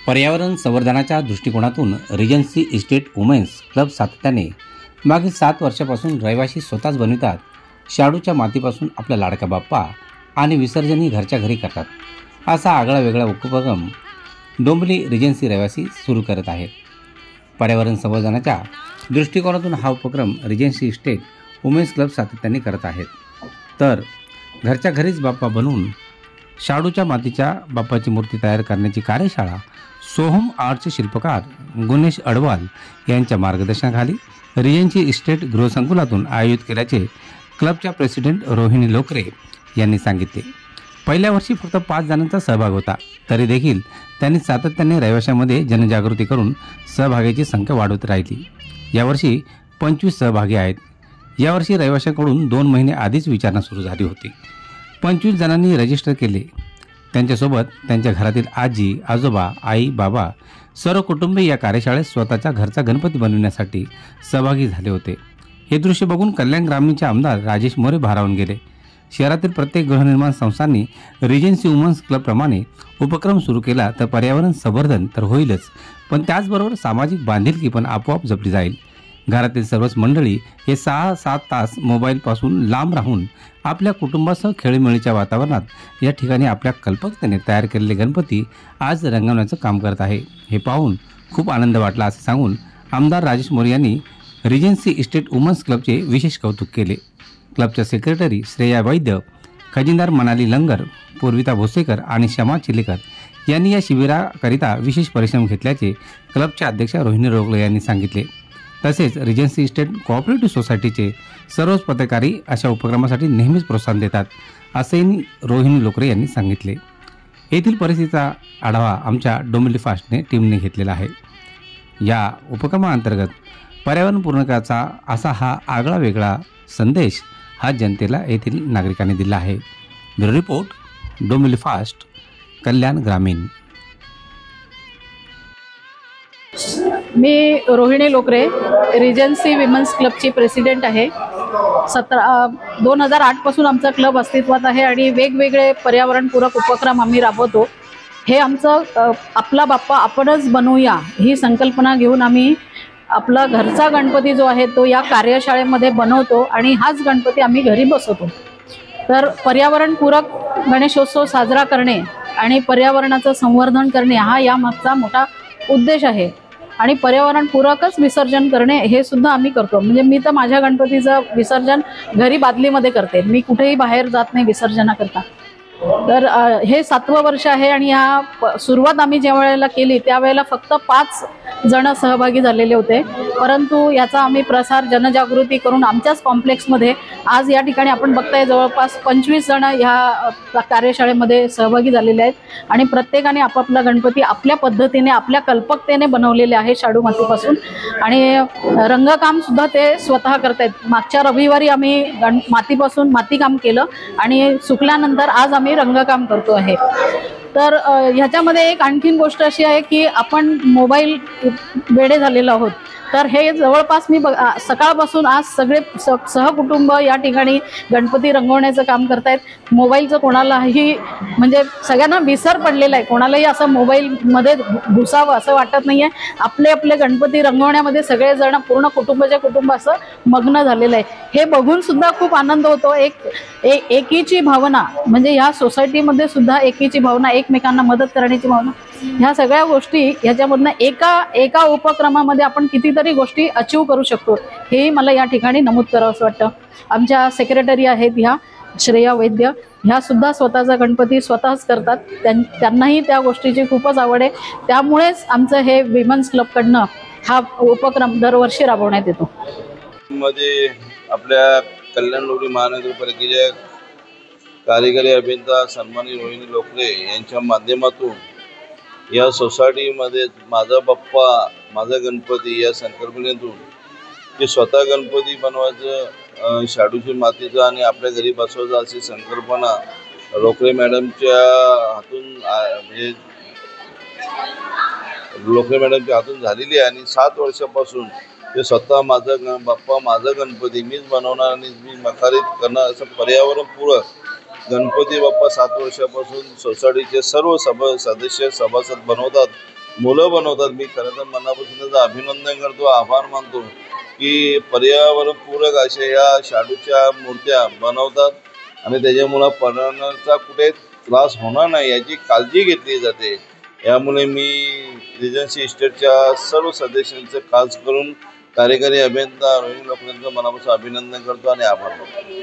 पर्यावरण संवर्धनाच्या दृष्टिकोनातून रिजन्सी इस्टेट वुमेन्स क्लब सातत्याने मागील 7 वर्षापासून रहिवासी स्वतःच बनवितात. शाडूच्या मातीपासून आपला लाडका बाप्पा आणि विसर्जनही घरच्या घरी करतात. असा आगळा वेगळा उपक्रम डोंबिवली रिजन्सी रहिवासी सुरू करत आहेत. पर्यावरण संवर्धनाच्या दृष्टिकोनातून हा उपक्रम रिजन्सी इस्टेट वुमेन्स क्लब सातत्याने करत आहेत. तर घरच्या घरीच बाप्पा बनवून शाडूच्या मातीच्या बाप्पाची मूर्ती तयार करण्याची कार्यशाळा सोहम आर्टचे शिल्पकार गुणेश अडवाल यांच्या मार्गदर्शनाखाली रिजन्सी इस्टेट गृहसंकुलातून आयोजित केल्याचे क्लबच्या प्रेसिडेंट रोहिणी लोकरे यांनी सांगितले. पहिल्या वर्षी फक्त 5 जणांचा सहभाग होता, तरी देखील त्यांनी सातत्याने रहिवाशांमध्ये जनजागृती करून सहभागाची संख्या वाढवत राहिली. यावर्षी 25 सहभागी आहेत. यावर्षी रहिवाशांकडून 2 महिने आधीच विचारणा सुरू झाली होती. 25 जणांनी रजिस्टर केले. त्यांच्यासोबत त्यांच्या घरातील आजी, आजोबा, आई, बाबा सर्व कुटुंबीय या कार्यशाळेत स्वतःच्या घरचा गणपती बनविण्यासाठी सहभागी झाले होते. हे दृश्य बघून कल्याण ग्रामीणचे आमदार राजेश मोरे भारावून गेले. शहरातील प्रत्येक गृहनिर्माण संस्थांनी रिजन्सी वुमन्स क्लबप्रमाणे उपक्रम सुरू केला तर पर्यावरण संवर्धन तर होईलच, पण त्याचबरोबर सामाजिक बांधिलकी पण आपोआप जपली जाईल. घरातील सर्वच मंडळी हे 6-7 तास मोबाईलपासून लांब राहून आपल्या कुटुंबासह खेळीमेळीच्या वातावरणात या ठिकाणी आपल्या कल्पकतेने तयार केलेले गणपती आज रंगवण्याचं काम करत आहे. हे पाहून खूप आनंद वाटला असे सांगून आमदार राजेश मोरे यांनी रिजन्सी इस्टेट वुमन्स क्लबचे विशेष कौतुक केले. क्लबच्या सेक्रेटरी श्रेया वैद्य, खजिनदार मनाली लंगर, पूर्विता भोसेकर आणि शमा चिलेकर यांनी या शिबिराकरिता विशेष परिश्रम घेतल्याचे क्लबच्या अध्यक्षा रोहिणी लोकरे यांनी सांगितले. तसेच रिजन्सी इस्टेट कोऑपरेटिव्ह सोसायटीचे सर्वच पदाधिकारी अशा उपक्रमासाठी नेहमीच प्रोत्साहन देतात, असेही रोहिणी लोकरे यांनी सांगितले. येथील परिस्थितीचा आढावा आमच्या डोंबिवली फास्टने टीमने घेतलेला आहे. या उपक्रमाअंतर्गत पर्यावरणपूर्णकाचा असा हा आगळा वेगळा संदेश हा जनतेला येथील नागरिकांनी दिला आहे. Bureau report, Dombivli fast, Kalyan Gramin. मी रोहिणी लोकरे, रिजन्सी विमेन्स क्लबची प्रेसिडेंट आहे. 2008 पासून आमचा क्लब अस्तित्वात आहे आणि वेगवेगळे पर्यावरणपूरक उपक्रम आम्ही राबवतो. हे आमचं आपला बाप्पा आपणच बनवूया ही संकल्पना घेऊन आम्ही आपला घरचा गणपती जो आहे तो या कार्यशाळेमध्ये बनवतो आणि हाच गणपती आम्ही घरी बसवतो. तर पर्यावरणपूरक गणेशोत्सव साजरा करणे आणि पर्यावरणाचं संवर्धन करणे हा यामागचा मोठा उद्देश आहे. आणि पर्यावरणपूरकच विसर्जन करणे हे सुद्धा आम्ही करतो. म्हणजे मी तर माझ्या गणपतीचं विसर्जन घरी बादलीमध्ये करते. मी कुठेही बाहेर जात नाही विसर्जनाकरता. तर हे 7वं वर्ष आहे आणि ह्या सुरुवात आम्ही ज्या वेळेला केली त्यावेळेला फक्त 5 जण सहभागी झालेले होते, परंतु याचा आम्ही प्रसार जनजागृती करून आमच्याच कॉम्प्लेक्समध्ये आज या ठिकाणी आपण बघताय जवळपास 25 जण ह्या कार्यशाळेमध्ये सहभागी झालेले आहेत. आणि प्रत्येकाने आपापला गणपती आपल्या पद्धतीने आपल्या कल्पकतेने बनवलेले आहे शाडू मातीपासून. आणि रंगकामसुद्धा ते स्वतः करतायत. मागच्या रविवारी आम्ही मातीपासून मातीकाम केलं आणि सुकल्यानंतर आज आम्ही रंगकाम करतो आहे. तर ह्याच्यामध्ये एक आणखीन गोष्ट अशी आहे की आपण मोबाईल वेडे झालेलो आहोत. तर हे जवळपास मी सकाळपासून आज सगळे सहकुटुंब या ठिकाणी गणपती रंगवण्याचं काम करतायत. मोबाईलचं कोणालाही म्हणजे सगळ्यांना विसर पडलेला आहे. कोणालाही असं मोबाईलमध्ये घुसावं असं वाटत नाही आहे. आपले आपले गणपती रंगवण्यामध्ये सगळेजण पूर्ण कुटुंबाच्या कुटुंब असं मग्न झालेलं आहे. हे बघून सुद्धा खूप आनंद होतो. एकीची भावना म्हणजे ह्या सोसायटीमध्ये सुद्धा एकीची भावना, एकमेकांना मदत करण्याची भावना, ह्या सगळ्या गोष्टी ह्याच्यामधनं एका उपक्रमामध्ये आपण कितीतरी गोष्टी अचीव करू शकतो हेही मला या ठिकाणी नमूद करावं असं वाटतं. आमच्या सेक्रेटरी आहेत ह्या श्रेया वैद्य, ह्या सुद्धा स्वतःचा गणपती स्वतःच करतात. त्यांनाही त्या गोष्टीची खूपच आवड आहे. त्यामुळेच आमचं हे विमेन्स क्लबकडनं हा उपक्रम दरवर्षी राबवण्यात येतो. मध्ये आपल्या कल्याण डोंबिवली महानगरपालिकेच्या कार्यकारी अभियंता सन्माननीय रोहिणी लोकरे यांच्या माध्यमातून या सोसायटीमध्ये माझा बाप्पा माझा गणपती या संकल्पनेतून जे स्वतः गणपती बनवायचं शाडूची मातीचा आणि आपल्या घरी बसवायचा अशी संकल्पना लोकरे मॅडमच्या हातून झालेली आहे. आणि 7 वर्षापासून ते स्वतः माझा बाप्पा माझा गणपती मीच बनवणार आणि मी मखारित करणार असं पर्यावरणपूरक गणपती बाप्पा 7 वर्षापासून सोसायटीचे सर्व सदस्य सभासद बनवतात मुलं बनवतात. मी खरं तर मनापासून त्याचं अभिनंदन करतो, आभार मानतो की पर्यावरणपूरक अशा या शाडूच्या मूर्त्या बनवतात आणि त्याच्यामुळं पर्यावरणाचा कुठे त्रास होणार नाही याची काळजी घेतली जाते. यामुळे मी रिजन्सी इस्टेटच्या सर्व सदस्यांचं खास करून कार्यकारी अभियंता रोहिणी लोखंडेंचं मनापासून अभिनंदन करतो आणि आभार मानतो.